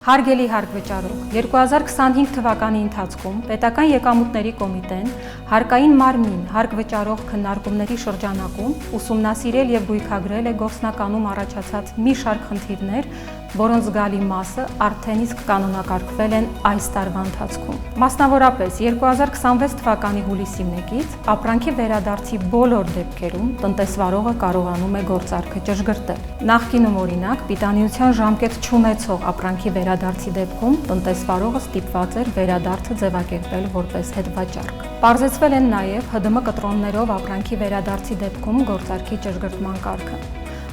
Հարգելի հարգվճարող, 2025 թվականի ընթացքում պետական եկամուտների կոմիտեն հարկային մարմին հարգվճարող քննարկումների շրջանակում ուսումնասիրել եւ գույքագրել է գործնականում առաջացած մի շարք խնդիրներ, որոնց զգալի մասը արդեն իսկ կանոնակարգվել են այս տարվա ընթացքում։ Մասնավորապես 2026 թվականի հուլիսի 1-ից ապրանքի վերադարձի բոլոր դեպքերում տնտեսվարողը կարողանում է գործարքը ճշգրտել։ Նախկինում օրինակ պիտանիության ժամկետ չունեցող ապրանքի վերադարձի դեպքում տնտեսվարողը ստիպված էր վերադարձը ձևակերպել որպես հետվաճառք։ Պարզեցվել են նաև ՀԴՄ կտրոններով ապրանքի վերադարձի դեպքում գործարքի ճշգրտման կարգը։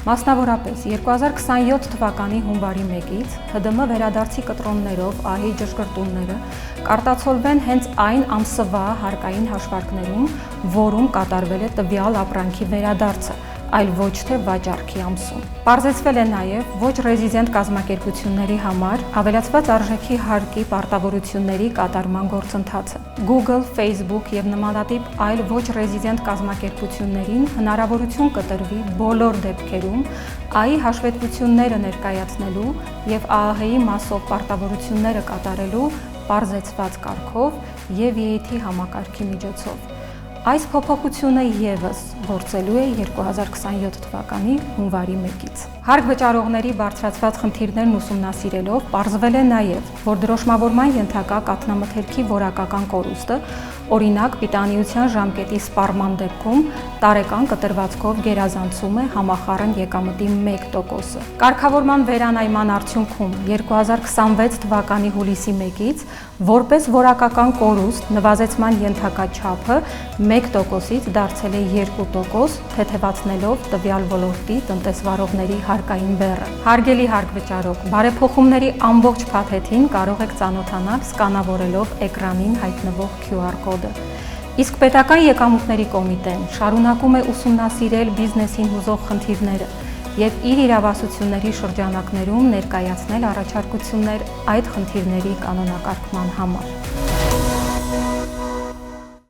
Մասնավորապես 2027 թվականի հունվարի 1-ից ՀԴՄ վերադարձի կտրոններով ԱՀԻ ճշգրտումները կարտացոլվեն հենց այն ամսվա հարկային հաշվարկներում, որում կատարվել է տվյալ ապրանքի վերադարձը, այլ ոչ թե վաճառքի ամսում։ Պարզեցվել է նաև ոչ ռեզիդենտ կազմակերպությունների համար ավելացված արժեքի հարկի պարտավորությունների կատարման գործընթացը։ Google, Facebook եւ նմանատիպ այլ ոչ ռեզիդենտ կազմակերպություններին հնարավորություն կտրվի բոլոր դեպքերում ԱԻ հաշվետվությունները ներկայացնելու եւ ԱԱՀ-ի մասով պարտավորությունները կատարելու պարզեցված կարգով եւ VAT համակարգի միջոցով։ Այս փոփոխությունը եւս գործելու է 2027 թվականի հունվարի 1-ից։ Հարգվճարողների բարձրացված խնդիրներն ուսումնասիրելով պարզվել է նաև, որ դրոշմավորման ենթակա կաթնամթերքի որակական կորուստը, օրինակ պիտանիության ժամկետի սպառման դեպքում տարեկան կտրվածքով գերազանցում է համախառն եկամտի 1%-ը։ Կարգավորման վերանայման արդյունքում 2026 թվականի հուլիսի 1-ից որպես որակական կորուստ նվազեցման ենթակա չափը 1%-ից դարձել է 2%, թեթևացնելով տվյալ ոլորտի տնտեսվարողների հարկային բեռը։ Հարգելի հարգվճարող, բարեփոխումների ամբողջ փաթեթին կարող եք ծանոթանալ սկանավորելով էկրանին հայտնվող QR կոդը։ Իսկ պետական եկամուտների կոմիտեն շարունակում է ուսումնասիրել բիզնեսին հուզող խնդիրները եւ իր իրավասությունների շրջանակներում ներկայացնել առաջարկություններ այդ խնդիրների կանոնակարգման համար։